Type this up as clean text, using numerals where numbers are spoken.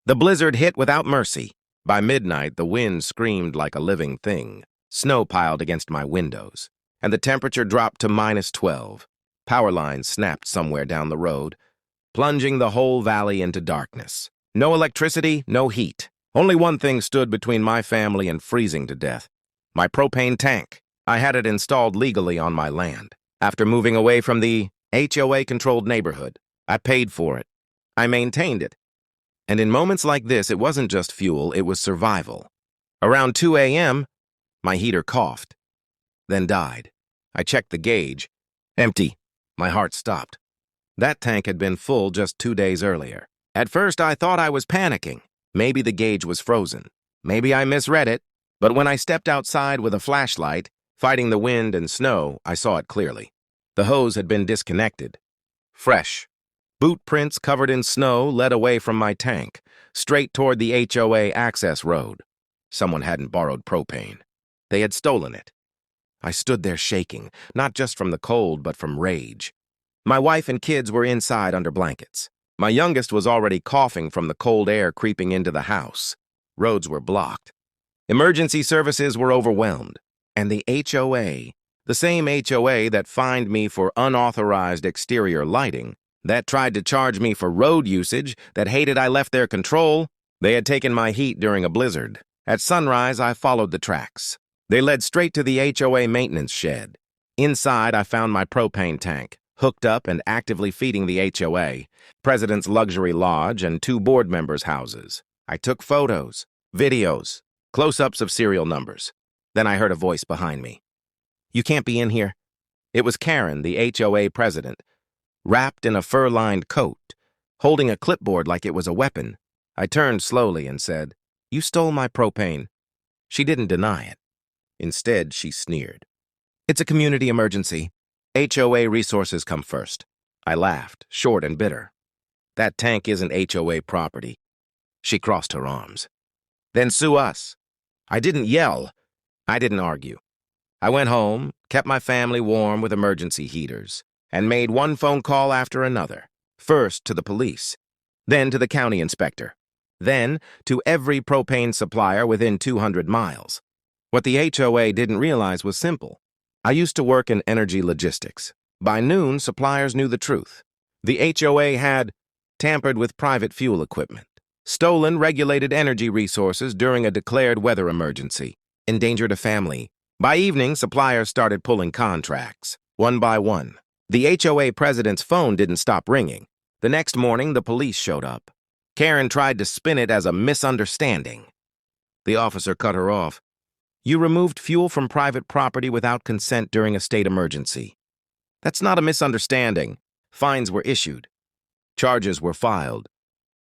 The blizzard hit without mercy. By midnight, the wind screamed like a living thing. Snow piled against my windows, and the temperature dropped to -12. Power lines snapped somewhere down the road, plunging the whole valley into darkness. No electricity, no heat. Only one thing stood between my family and freezing to death: my propane tank. I had it installed legally on my land. After moving away from the HOA-controlled neighborhood, I paid for it. I maintained it. And in moments like this, it wasn't just fuel, it was survival. Around 2 a.m., my heater coughed, then died. I checked the gauge. Empty. My heart stopped. That tank had been full just 2 days earlier. At first, I thought I was panicking. Maybe the gauge was frozen. Maybe I misread it. But when I stepped outside with a flashlight, fighting the wind and snow, I saw it clearly. The hose had been disconnected. Fresh. Boot prints covered in snow led away from my tank, straight toward the HOA access road. Someone hadn't borrowed propane. They had stolen it. I stood there shaking, not just from the cold, but from rage. My wife and kids were inside under blankets. My youngest was already coughing from the cold air creeping into the house. Roads were blocked. Emergency services were overwhelmed. And the HOA, the same HOA that fined me for unauthorized exterior lighting, that tried to charge me for road usage, that hated I left their control, they had taken my heat during a blizzard. At sunrise, I followed the tracks. They led straight to the HOA maintenance shed. Inside, I found my propane tank, hooked up and actively feeding the HOA, President's Luxury Lodge, and 2 board members' houses. I took photos, videos, close-ups of serial numbers. Then I heard a voice behind me. "You can't be in here." It was Karen, the HOA president, wrapped in a fur-lined coat, holding a clipboard like it was a weapon. I turned slowly and said, "You stole my propane." She didn't deny it. Instead, she sneered. "It's a community emergency. HOA resources come first." I laughed, short and bitter. "That tank isn't HOA property." She crossed her arms. "Then sue us." I didn't yell. I didn't argue. I went home, kept my family warm with emergency heaters, and made one phone call after another. First to the police, then to the county inspector, then to every propane supplier within 200 miles. What the HOA didn't realize was simple. I used to work in energy logistics. By noon, suppliers knew the truth. The HOA had tampered with private fuel equipment, stolen regulated energy resources during a declared weather emergency, endangered a family. By evening, suppliers started pulling contracts, one by one. The HOA president's phone didn't stop ringing. The next morning, the police showed up. Karen tried to spin it as a misunderstanding. The officer cut her off. "You removed fuel from private property without consent during a state emergency. That's not a misunderstanding. Fines were issued. Charges were filed.